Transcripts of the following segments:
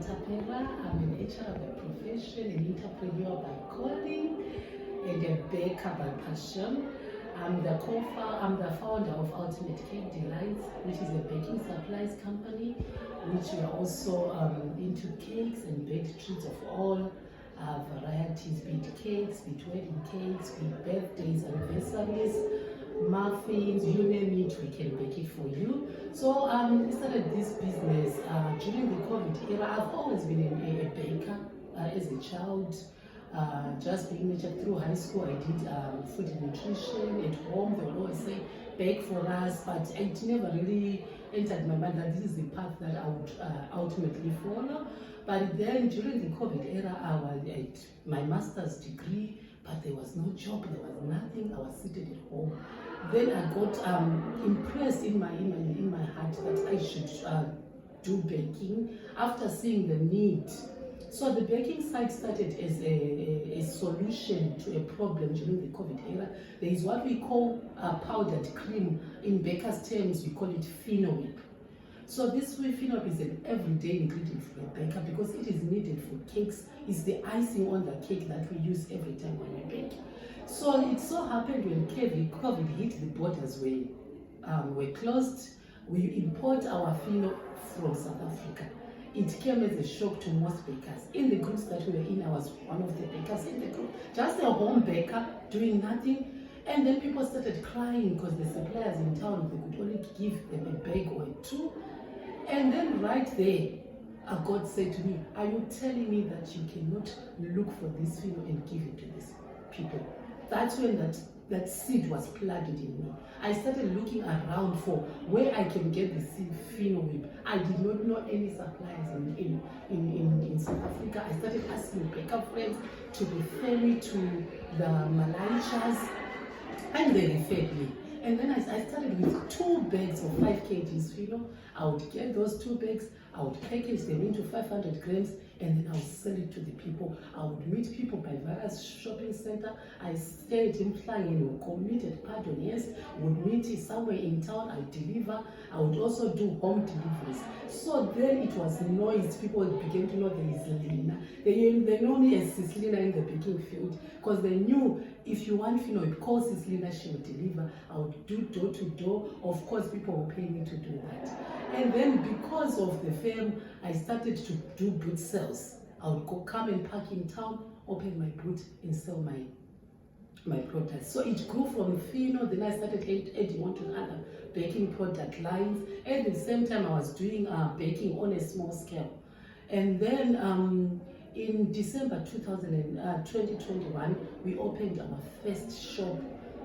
Tapera. I'm an HR by profession, an entrepreneur by calling, and a baker by passion. I'm the founder of Ultimate Cake Delights, which is a baking supplies company, which we are also into cakes and baked treats of all varieties, be it cakes, be it wedding cakes, be it birthdays, anniversaries, muffins, you name it, we can bake it for you. So I started this business during the COVID era. I've always been a baker as a child. Just being nurtured through high school, I did food and nutrition at home. They would always say, bake for us, but it never really entered my mind that this is the path that I would ultimately follow. But then during the COVID era, I was at my master's degree, but there was no job, there was nothing. I was seated at home. Then I got impressed in my heart that I should do baking after seeing the need. So the baking site started as a solution to a problem during the COVID era. There is what we call powdered cream. In baker's terms, we call it fino whip. So this fino whip is an everyday ingredient for a baker because it is needed for cakes. It's the icing on the cake that we use every time when we bake. So it so happened when COVID hit, the borders were closed. We import our fino from South Africa. It came as a shock to most bakers. In the groups that we were in, I was one of the bakers in the group, just a home baker doing nothing. And then people started crying because the suppliers in town, they could only give them a bag or two. And then right there, God said to me, are you telling me that you cannot look for this fino and give it to these people? That's when that seed was planted in me. I started looking around for where I can get the seed fino whip. I did not know any suppliers in South Africa. I started asking baker friends to refer me to the Malaysians, and they referred me. And then I started with 2 bags of 5 kgs fino. I would get those 2 bags, I would package them into 500 grams, and then I would sell it to the people. I would meet people by various shopping centers. I stayed in flying, committed pardon, yes, would meet somewhere in town, I deliver. I would also do home deliveries. So then it was noise. People began to know there is Linah. They know me as Sis Linah in the baking field because they knew if you want fino, call Sis Linah, she will deliver. I would do door to door. Of course, people will pay me to do that. And then because of the firm, I started to do boot sales. I would come and park in town, open my booth and sell my products. So it grew from fino, then I started adding on to other baking product lines. At the same time, I was doing baking on a small scale. And then in December 2021, we opened our first shop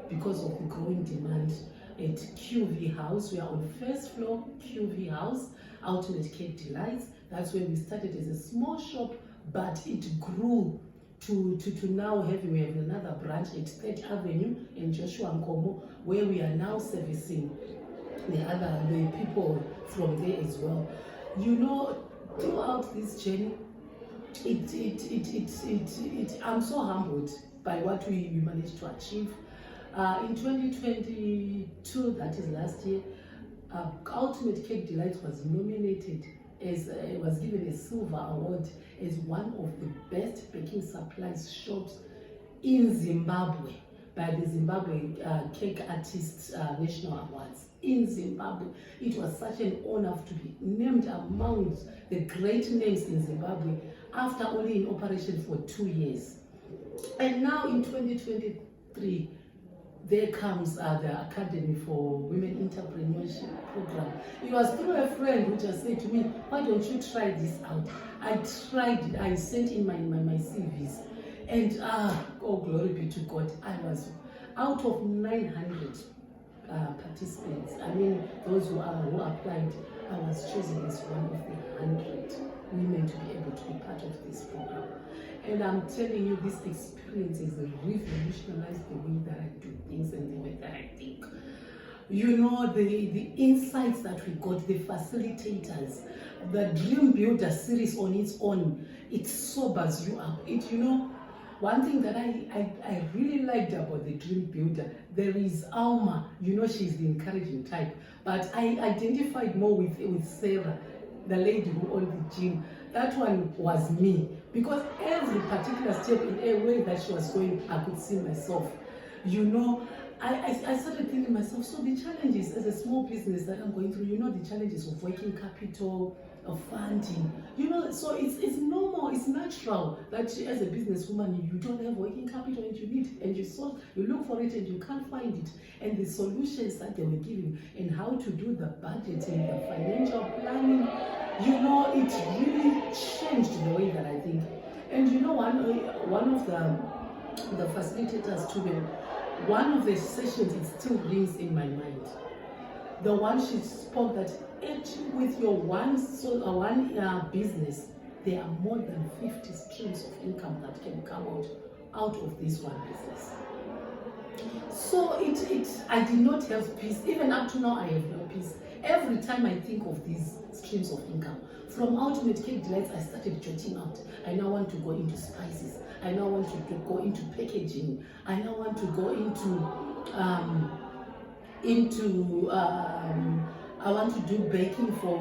because of the growing demand at QV House. We are on first floor, QV House, Ultimate Cake Delights. That's where we started as a small shop, but it grew to now we have another branch at 3rd Avenue in Joshua Nkomo, where we are now servicing the people from there as well. You know, throughout this journey, I'm so humbled by what we managed to achieve. In 2022, that is last year, Ultimate Cake Delights was nominated was given a silver award as one of the best baking supplies shops in Zimbabwe by the Zimbabwe Cake Artists National Awards. In Zimbabwe, it was such an honor to be named among the great names in Zimbabwe after only in operation for 2 years. And now in 2023, there comes the Academy for Women Entrepreneurship Program. It was through a friend who just said to me, why don't you try this out? I tried it, I sent in my CVs, and oh, glory be to God, I was out of 900 participants. I mean, those who applied, I was chosen as one of the 100 women to be able to be part of this program. And I'm telling you, this experience has revolutionized the way that I do things and the way that I think. You know, the insights that we got, the facilitators, the Dream Builder series on its own, it sobers you up. You know, one thing that I really liked about the Dream Builder, there is Alma, you know, she's the encouraging type, but I identified more with Sarah. the lady who owned the gym, that one was me. Because every particular step in a way that she was going, I could see myself. You know, I started thinking myself, so the challenges as a small business that I'm going through, you know, the challenges of working capital, of funding, you know, so it's normal, it's natural that as a businesswoman, you don't have working capital and you need it, and you look for it and you can't find it. And the solutions that they were giving and how to do the budgeting, the financial planning, you know, it really changed the way that I think. And you know, one of the facilitators to them, one of the sessions, it still rings in my mind. The one she spoke that with your one business, there are more than 50 streams of income that can come out of this one business. So I did not have peace. Even up to now, I have no peace. Every time I think of these streams of income, from Ultimate Cake Delights, I started jotting out. I now want to go into spices. I now want to go into packaging. I now want to go I want to do baking for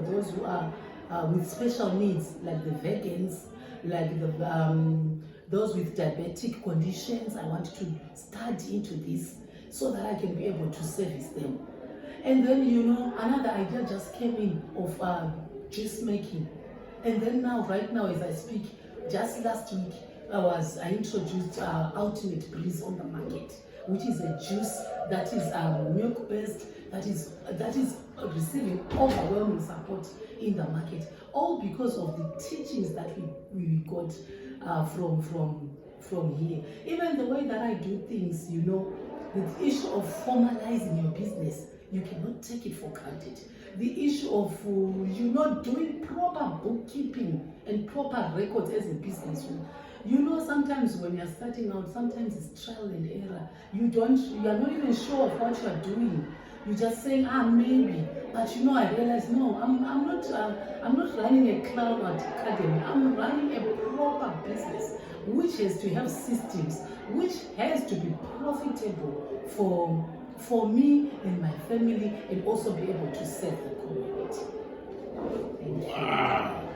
those who are with special needs, like the vegans, like those with diabetic conditions. I want to study into this so that I can be able to service them. And then, you know, another idea just came in of juice making. And then right now as I speak, just last week, I introduced Ultimate Breeze on the market, which is a juice that is milk-based, that is receiving overwhelming support in the market, all because of the teachings that we got from here. Even the way that I do things, you know, the issue of formalizing your business, you cannot take it for granted. The issue of you know, doing proper bookkeeping and proper records as a businesswoman. You know, sometimes when you're starting out, sometimes it's trial and error. You are not even sure of what you are doing. You're just saying, maybe. But you know, I realize, no, I'm not running a cloud academy. I'm running a proper business, which has to have systems, which has to be profitable for me and my family, and also be able to serve the community. Thank you. Wow.